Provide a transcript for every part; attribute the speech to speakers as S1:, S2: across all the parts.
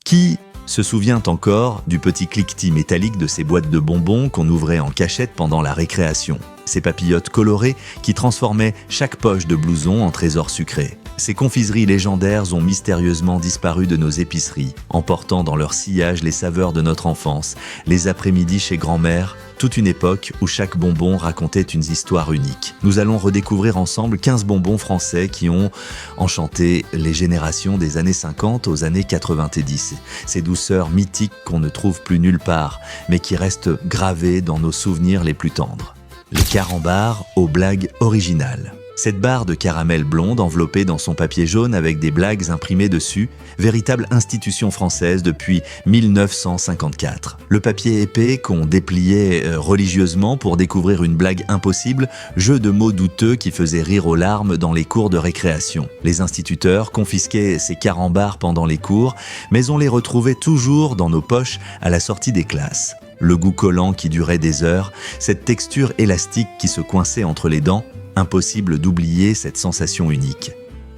S1: Qui se souvient encore du petit cliquetis métallique de ces boîtes de bonbons qu'on ouvrait en cachette pendant la récréation? Ces papillotes colorées qui transformaient chaque poche de blouson en trésor sucré. Ces confiseries légendaires ont mystérieusement disparu de nos épiceries, emportant dans leur sillage les saveurs de notre enfance, les après-midi chez grand-mère, toute une époque où chaque bonbon racontait une histoire unique. Nous allons redécouvrir ensemble 15 bonbons français qui ont enchanté les générations des années 50 aux années 90. Ces douceurs mythiques qu'on ne trouve plus nulle part, mais qui restent gravées dans nos souvenirs les plus tendres. Les carambars aux blagues originales. Cette barre de caramel blonde enveloppée dans son papier jaune avec des blagues imprimées dessus, véritable institution française depuis 1954. Le papier épais qu'on dépliait religieusement pour découvrir une blague impossible, jeu de mots douteux qui faisait rire aux larmes dans les cours de récréation. Les instituteurs confisquaient ces carambars pendant les cours, mais on les retrouvait toujours dans nos poches à la sortie des classes. Le goût collant qui durait des heures, cette texture élastique qui se coinçait entre les dents, impossible d'oublier cette sensation unique.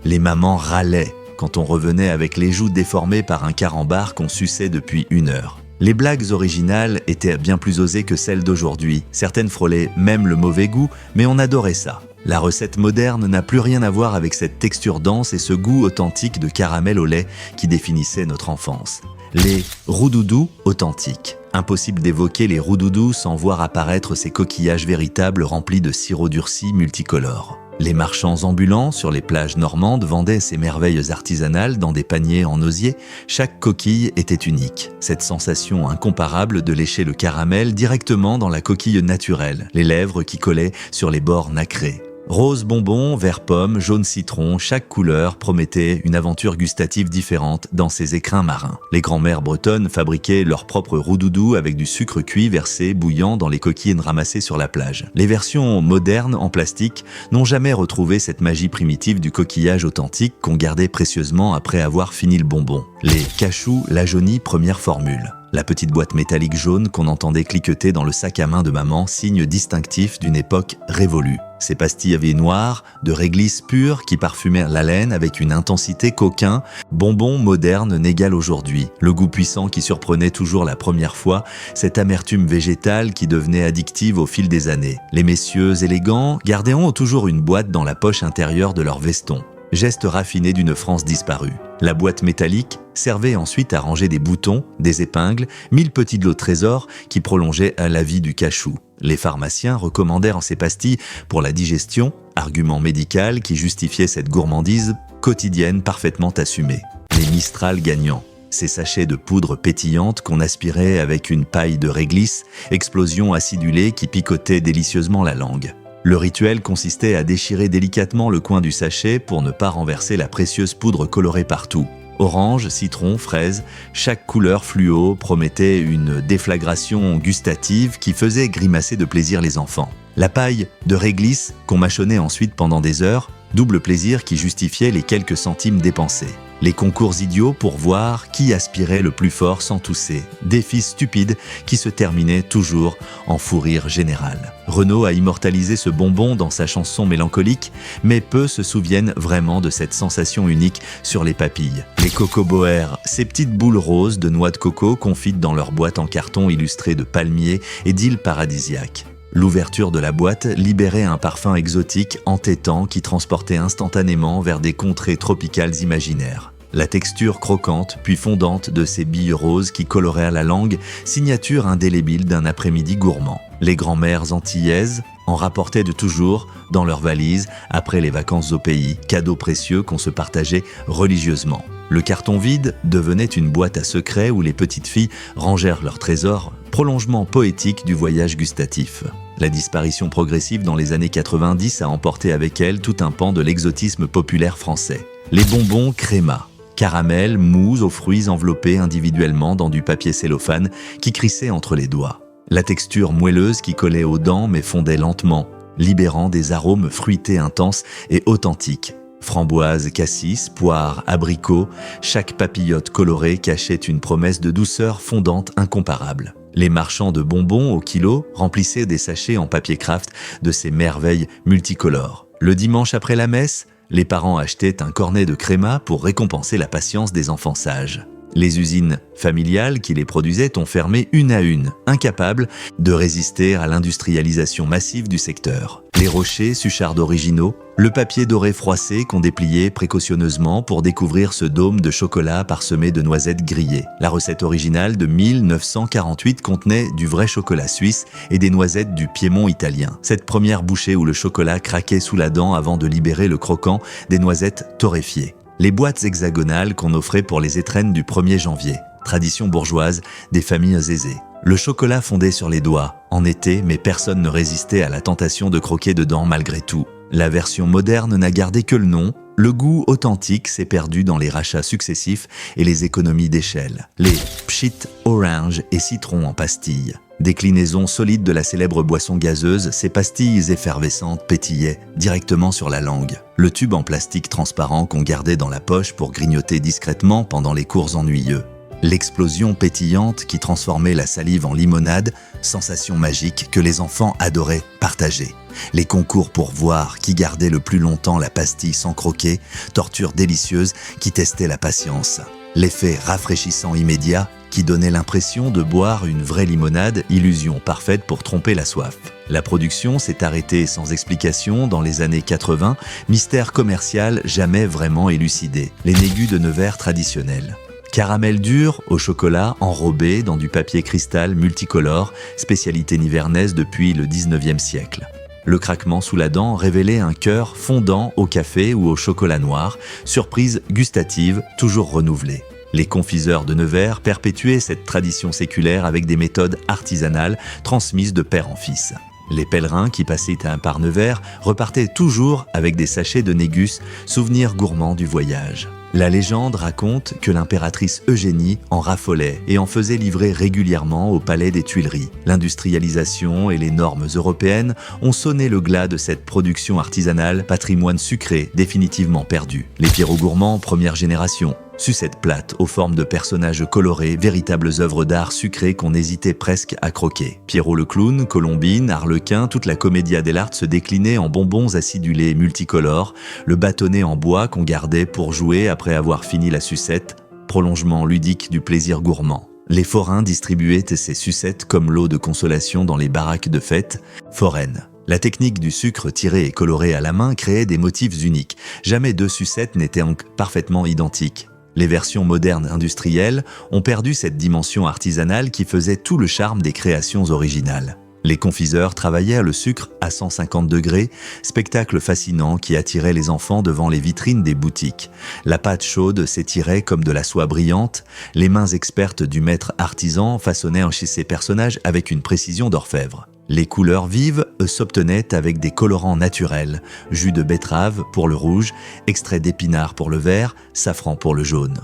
S1: Les mamans râlaient quand on revenait avec les joues déformées par un carambar qu'on suçait depuis 1 heure. Les blagues originales étaient bien plus osées que celles d'aujourd'hui. Certaines frôlaient même le mauvais goût, mais on adorait ça. La recette moderne n'a plus rien à voir avec cette texture dense et ce goût authentique de caramel au lait qui définissait notre enfance. Les roudoudous authentiques. Impossible d'évoquer les roudoudous sans voir apparaître ces coquillages véritables remplis de sirop durci multicolore. Les marchands ambulants sur les plages normandes vendaient ces merveilles artisanales dans des paniers en osier. Chaque coquille était unique. Cette sensation incomparable de lécher le caramel directement dans la coquille naturelle, les lèvres qui collaient sur les bords nacrés. Rose bonbon, vert pomme, jaune citron, chaque couleur promettait une aventure gustative différente dans ces écrins marins. Les grand-mères bretonnes fabriquaient leurs propres roudoudous avec du sucre cuit versé bouillant dans les coquilles ramassées sur la plage. Les versions modernes en plastique n'ont jamais retrouvé cette magie primitive du coquillage authentique qu'on gardait précieusement après avoir fini le bonbon. Les cachous la jaunie première formule. La petite boîte métallique jaune qu'on entendait cliqueter dans le sac à main de maman, signe distinctif d'une époque révolue. Ces pastilles avaient noires, de réglisse pure qui parfumèrent la laine avec une intensité qu'aucun bonbon moderne n'égale aujourd'hui. Le goût puissant qui surprenait toujours la première fois, cette amertume végétale qui devenait addictive au fil des années. Les messieurs élégants gardaient toujours une boîte dans la poche intérieure de leur veston. Geste raffiné d'une France disparue. La boîte métallique servait ensuite à ranger des boutons, des épingles, 1000 petits lots de trésors qui prolongeaient la vie du cachou. Les pharmaciens recommandèrent ces pastilles pour la digestion, argument médical qui justifiait cette gourmandise quotidienne parfaitement assumée. Les Mistral gagnants. Ces sachets de poudre pétillante qu'on aspirait avec une paille de réglisse, explosion acidulée qui picotait délicieusement la langue. Le rituel consistait à déchirer délicatement le coin du sachet pour ne pas renverser la précieuse poudre colorée partout. Orange, citron, fraise, chaque couleur fluo promettait une déflagration gustative qui faisait grimacer de plaisir les enfants. La paille de réglisse qu'on mâchonnait ensuite pendant des heures, double plaisir qui justifiait les quelques centimes dépensés. Les concours idiots pour voir qui aspirait le plus fort sans tousser. Défis stupides qui se terminaient toujours en fou rire général. Renaud a immortalisé ce bonbon dans sa chanson mélancolique, mais peu se souviennent vraiment de cette sensation unique sur les papilles. Les cocoboères, ces petites boules roses de noix de coco confites dans leur boîte en carton illustrée de palmiers et d'îles paradisiaques. L'ouverture de la boîte libérait un parfum exotique entêtant qui transportait instantanément vers des contrées tropicales imaginaires. La texture croquante puis fondante de ces billes roses qui coloraient la langue, signature indélébile d'un après-midi gourmand. Les grand-mères antillaises en rapportaient de toujours dans leurs valises après les vacances au pays, cadeaux précieux qu'on se partageait religieusement. Le carton vide devenait une boîte à secrets où les petites filles rangèrent leurs trésors, prolongement poétique du voyage gustatif. La disparition progressive dans les années 90 a emporté avec elle tout un pan de l'exotisme populaire français. Les bonbons créma, caramel, mousse aux fruits enveloppés individuellement dans du papier cellophane qui crissait entre les doigts. La texture moelleuse qui collait aux dents mais fondait lentement, libérant des arômes fruités intenses et authentiques. Framboises, cassis, poires, abricots, chaque papillote colorée cachait une promesse de douceur fondante incomparable. Les marchands de bonbons au kilo remplissaient des sachets en papier craft de ces merveilles multicolores. Le dimanche après la messe, les parents achetaient un cornet de créma pour récompenser la patience des enfants sages. Les usines familiales qui les produisaient ont fermé une à une, incapables de résister à l'industrialisation massive du secteur. Les rochers Suchard originaux, le papier doré froissé qu'on dépliait précautionneusement pour découvrir ce dôme de chocolat parsemé de noisettes grillées. La recette originale de 1948 contenait du vrai chocolat suisse et des noisettes du Piémont italien. Cette première bouchée où le chocolat craquait sous la dent avant de libérer le croquant des noisettes torréfiées. Les boîtes hexagonales qu'on offrait pour les étrennes du 1er janvier. Tradition bourgeoise des familles aisées. Le chocolat fondait sur les doigts, en été, mais personne ne résistait à la tentation de croquer dedans malgré tout. La version moderne n'a gardé que le nom, le goût authentique s'est perdu dans les rachats successifs et les économies d'échelle. Les pchit orange et citron en pastilles. Déclinaison solide de la célèbre boisson gazeuse, ces pastilles effervescentes pétillaient directement sur la langue. Le tube en plastique transparent qu'on gardait dans la poche pour grignoter discrètement pendant les cours ennuyeux. L'explosion pétillante qui transformait la salive en limonade, sensation magique que les enfants adoraient partager. Les concours pour voir qui gardait le plus longtemps la pastille sans croquer, torture délicieuse qui testait la patience. L'effet rafraîchissant immédiat qui donnait l'impression de boire une vraie limonade, illusion parfaite pour tromper la soif. La production s'est arrêtée sans explication dans les années 80, mystère commercial jamais vraiment élucidé. Les négus de Nevers traditionnels. Caramel dur au chocolat enrobé dans du papier cristal multicolore, spécialité nivernaise depuis le 19e siècle. Le craquement sous la dent révélait un cœur fondant au café ou au chocolat noir, surprise gustative toujours renouvelée. Les confiseurs de Nevers perpétuaient cette tradition séculaire avec des méthodes artisanales transmises de père en fils. Les pèlerins qui passaient par Nevers repartaient toujours avec des sachets de négus, souvenirs gourmands du voyage. La légende raconte que l'impératrice Eugénie en raffolait et en faisait livrer régulièrement au palais des Tuileries. L'industrialisation et les normes européennes ont sonné le glas de cette production artisanale, patrimoine sucré définitivement perdu. Les Pierrot gourmands, première génération. Sucettes plates aux formes de personnages colorés, véritables œuvres d'art sucrées qu'on hésitait presque à croquer. Pierrot le clown, Colombine, Harlequin, toute la commedia dell'arte se déclinait en bonbons acidulés multicolores, le bâtonnet en bois qu'on gardait pour jouer après avoir fini la sucette, prolongement ludique du plaisir gourmand. Les forains distribuaient ces sucettes comme lot de consolation dans les baraques de fête foraines. La technique du sucre tiré et coloré à la main créait des motifs uniques. Jamais deux sucettes n'étaient parfaitement identiques. Les versions modernes industrielles ont perdu cette dimension artisanale qui faisait tout le charme des créations originales. Les confiseurs travaillaient le sucre à 150 degrés, spectacle fascinant qui attirait les enfants devant les vitrines des boutiques. La pâte chaude s'étirait comme de la soie brillante, les mains expertes du maître artisan façonnaient chez ces personnages avec une précision d'orfèvre. Les couleurs vives s'obtenaient avec des colorants naturels, jus de betterave pour le rouge, extrait d'épinard pour le vert, safran pour le jaune.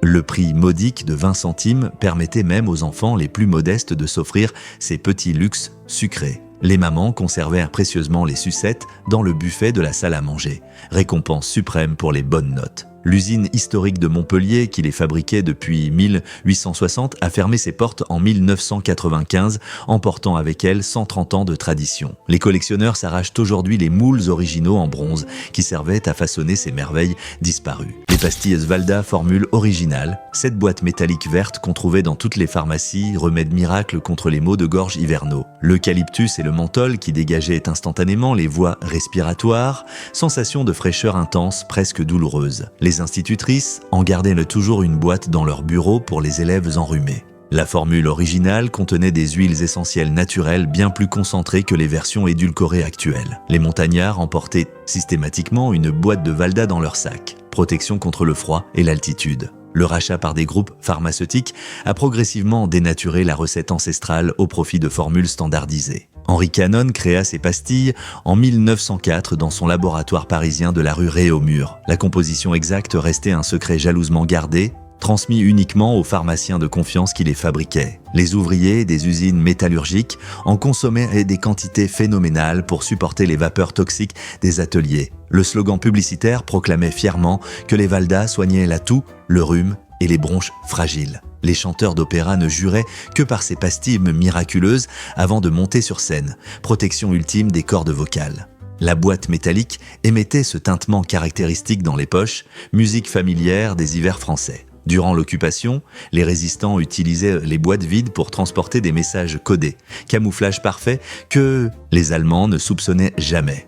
S1: Le prix modique de 20 centimes permettait même aux enfants les plus modestes de s'offrir ces petits luxes sucrés. Les mamans conservaient précieusement les sucettes dans le buffet de la salle à manger, récompense suprême pour les bonnes notes. L'usine historique de Montpellier, qui les fabriquait depuis 1860, a fermé ses portes en 1995, emportant avec elle 130 ans de tradition. Les collectionneurs s'arrachent aujourd'hui les moules originaux en bronze qui servaient à façonner ces merveilles disparues. Les pastilles Svalda, formule originale, cette boîte métallique verte qu'on trouvait dans toutes les pharmacies, remède miracle contre les maux de gorge hivernaux. L'eucalyptus et le menthol qui dégageaient instantanément les voies respiratoires, sensation de fraîcheur intense, presque douloureuse. Les institutrices en gardaient toujours une boîte dans leur bureau pour les élèves enrhumés. La formule originale contenait des huiles essentielles naturelles bien plus concentrées que les versions édulcorées actuelles. Les montagnards emportaient systématiquement une boîte de Valda dans leur sac, protection contre le froid et l'altitude. Le rachat par des groupes pharmaceutiques a progressivement dénaturé la recette ancestrale au profit de formules standardisées. Henri Canon créa ses pastilles en 1904 dans son laboratoire parisien de la rue Réaumur. La composition exacte restait un secret jalousement gardé, transmis uniquement aux pharmaciens de confiance qui les fabriquaient. Les ouvriers des usines métallurgiques en consommaient des quantités phénoménales pour supporter les vapeurs toxiques des ateliers. Le slogan publicitaire proclamait fièrement que les Valda soignaient la toux, le rhume et les bronches fragiles. Les chanteurs d'opéra ne juraient que par ces pastilles miraculeuses avant de monter sur scène, protection ultime des cordes vocales. La boîte métallique émettait ce tintement caractéristique dans les poches, musique familière des hivers français. Durant l'occupation, les résistants utilisaient les boîtes vides pour transporter des messages codés, camouflage parfait que les Allemands ne soupçonnaient jamais.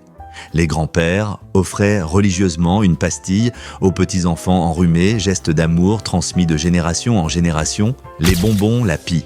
S1: Les grands-pères offraient religieusement une pastille aux petits-enfants enrhumés, geste d'amour transmis de génération en génération, les bonbons la pie,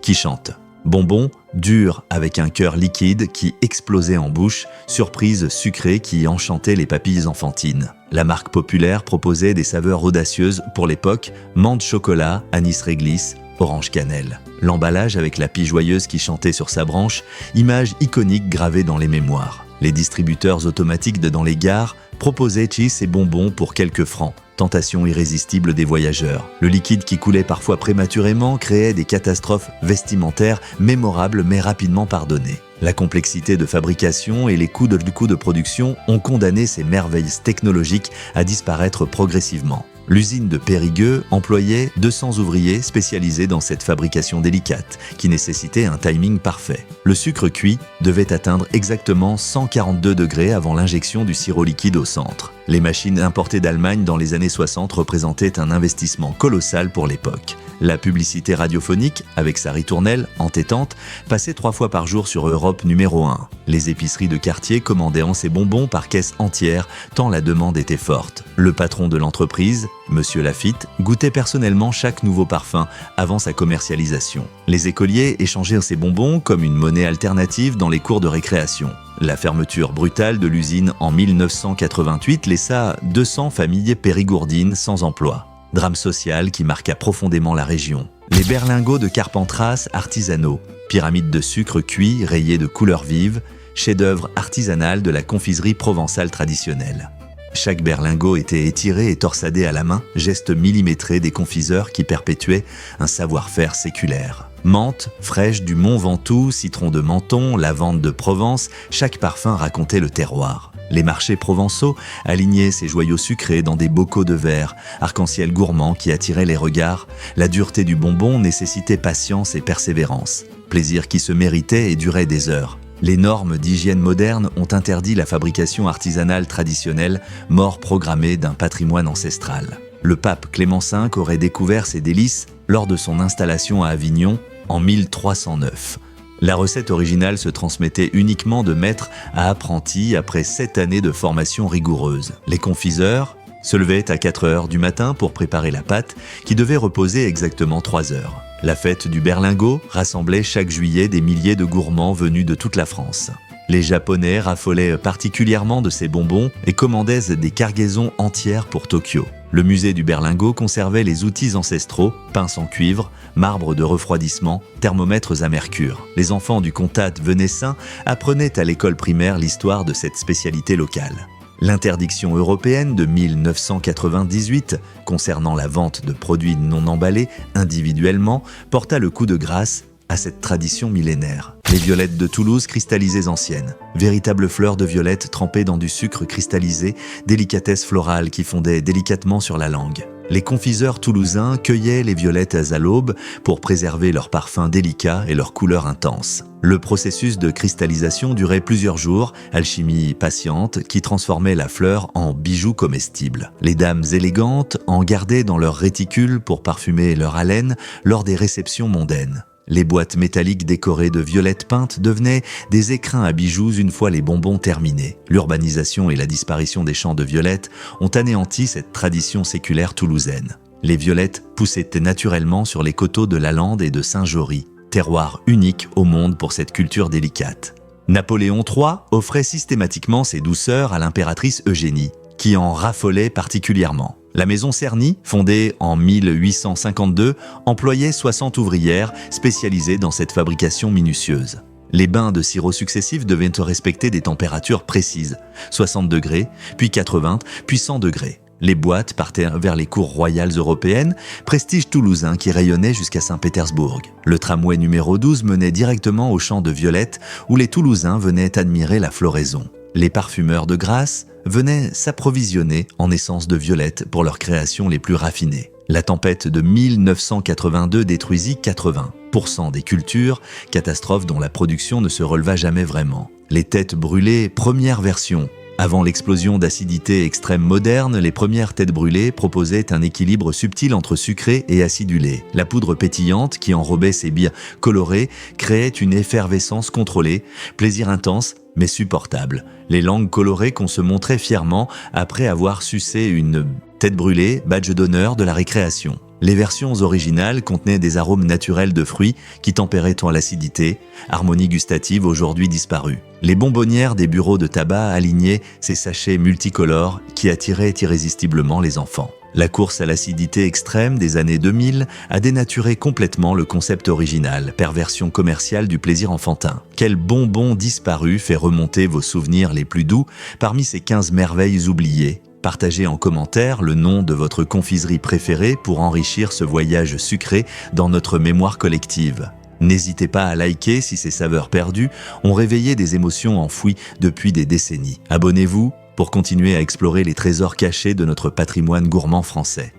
S1: qui chantent. Bonbons, durs avec un cœur liquide qui explosait en bouche, surprise sucrée qui enchantait les papilles enfantines. La marque populaire proposait des saveurs audacieuses pour l'époque, menthe chocolat, anis réglisse, orange cannelle. L'emballage avec la pie joyeuse qui chantait sur sa branche, image iconique gravée dans les mémoires. Les distributeurs automatiques dans les gares proposaient chips et bonbons pour quelques francs. Tentation irrésistible des voyageurs. Le liquide qui coulait parfois prématurément créait des catastrophes vestimentaires mémorables mais rapidement pardonnées. La complexité de fabrication et les coûts de production ont condamné ces merveilles technologiques à disparaître progressivement. L'usine de Périgueux employait 200 ouvriers spécialisés dans cette fabrication délicate, qui nécessitait un timing parfait. Le sucre cuit devait atteindre exactement 142 degrés avant l'injection du sirop liquide au centre. Les machines importées d'Allemagne dans les années 60 représentaient un investissement colossal pour l'époque. La publicité radiophonique, avec sa ritournelle entêtante, passait 3 fois par jour sur Europe numéro 1. Les épiceries de quartier commandaient ces bonbons par caisse entière, tant la demande était forte. Le patron de l'entreprise, Monsieur Lafitte, goûtait personnellement chaque nouveau parfum avant sa commercialisation. Les écoliers échangeaient ces bonbons comme une monnaie alternative dans les cours de récréation. La fermeture brutale de l'usine en 1988 laissa 200 familles périgourdines sans emploi. Drame social qui marqua profondément la région. Les berlingots de Carpentras artisanaux, pyramides de sucre cuit rayées de couleurs vives, chef-d'œuvre artisanal de la confiserie provençale traditionnelle. Chaque berlingot était étiré et torsadé à la main, geste millimétré des confiseurs qui perpétuaient un savoir-faire séculaire. Menthe, fraîche du Mont Ventoux, citron de Menton, lavande de Provence, chaque parfum racontait le terroir. Les marchés provençaux alignaient ces joyaux sucrés dans des bocaux de verre, arc-en-ciel gourmand qui attiraient les regards. La dureté du bonbon nécessitait patience et persévérance. Plaisir qui se méritait et durait des heures. Les normes d'hygiène moderne ont interdit la fabrication artisanale traditionnelle, mort programmée d'un patrimoine ancestral. Le pape Clément V aurait découvert ces délices lors de son installation à Avignon en 1309. La recette originale se transmettait uniquement de maître à apprenti après 7 années de formation rigoureuse. Les confiseurs se levaient à 4 heures du matin pour préparer la pâte qui devait reposer exactement 3 heures. La fête du berlingot rassemblait chaque juillet des milliers de gourmands venus de toute la France. Les Japonais raffolaient particulièrement de ces bonbons et commandaient des cargaisons entières pour Tokyo. Le musée du berlingot conservait les outils ancestraux, pinces en cuivre, marbre de refroidissement, thermomètres à mercure. Les enfants du comtat venessin apprenaient à l'école primaire l'histoire de cette spécialité locale. L'interdiction européenne de 1998 concernant la vente de produits non emballés individuellement porta le coup de grâce à cette tradition millénaire. Les violettes de Toulouse cristallisées anciennes, véritables fleurs de violettes trempées dans du sucre cristallisé, délicatesse florale qui fondait délicatement sur la langue. Les confiseurs toulousains cueillaient les violettes à l'aube pour préserver leur parfum délicat et leur couleur intense. Le processus de cristallisation durait plusieurs jours, alchimie patiente qui transformait la fleur en bijoux comestibles. Les dames élégantes en gardaient dans leur réticule pour parfumer leur haleine lors des réceptions mondaines. Les boîtes métalliques décorées de violettes peintes devenaient des écrins à bijoux une fois les bonbons terminés. L'urbanisation et la disparition des champs de violettes ont anéanti cette tradition séculaire toulousaine. Les violettes poussaient naturellement sur les coteaux de la Lande et de Saint-Jory, terroir unique au monde pour cette culture délicate. Napoléon III offrait systématiquement ses douceurs à l'impératrice Eugénie, qui en raffolait particulièrement. La maison Cerny, fondée en 1852, employait 60 ouvrières spécialisées dans cette fabrication minutieuse. Les bains de sirop successifs devaient respecter des températures précises, 60 degrés, puis 80, puis 100 degrés. Les boîtes partaient vers les cours royales européennes, prestige toulousain qui rayonnait jusqu'à Saint-Pétersbourg. Le tramway numéro 12 menait directement au champ de violettes où les Toulousains venaient admirer la floraison. Les parfumeurs de Grasse venaient s'approvisionner en essence de violette pour leurs créations les plus raffinées. La tempête de 1982 détruisit 80% des cultures, catastrophe dont la production ne se releva jamais vraiment. Les têtes brûlées, première version, Avant l'explosion d'acidité extrême moderne, les premières têtes brûlées proposaient un équilibre subtil entre sucré et acidulé. La poudre pétillante qui enrobait ces billes colorées créait une effervescence contrôlée, plaisir intense mais supportable. Les langues colorées qu'on se montrait fièrement après avoir sucé une tête brûlée, badge d'honneur de la récréation. Les versions originales contenaient des arômes naturels de fruits qui tempéraient tant l'acidité, harmonie gustative aujourd'hui disparue. Les bonbonnières des bureaux de tabac alignaient ces sachets multicolores qui attiraient irrésistiblement les enfants. La course à l'acidité extrême des années 2000 a dénaturé complètement le concept original, perversion commerciale du plaisir enfantin. Quel bonbon disparu fait remonter vos souvenirs les plus doux parmi ces 15 merveilles oubliées? Partagez en commentaire le nom de votre confiserie préférée pour enrichir ce voyage sucré dans notre mémoire collective. N'hésitez pas à liker si ces saveurs perdues ont réveillé des émotions enfouies depuis des décennies. Abonnez-vous pour continuer à explorer les trésors cachés de notre patrimoine gourmand français.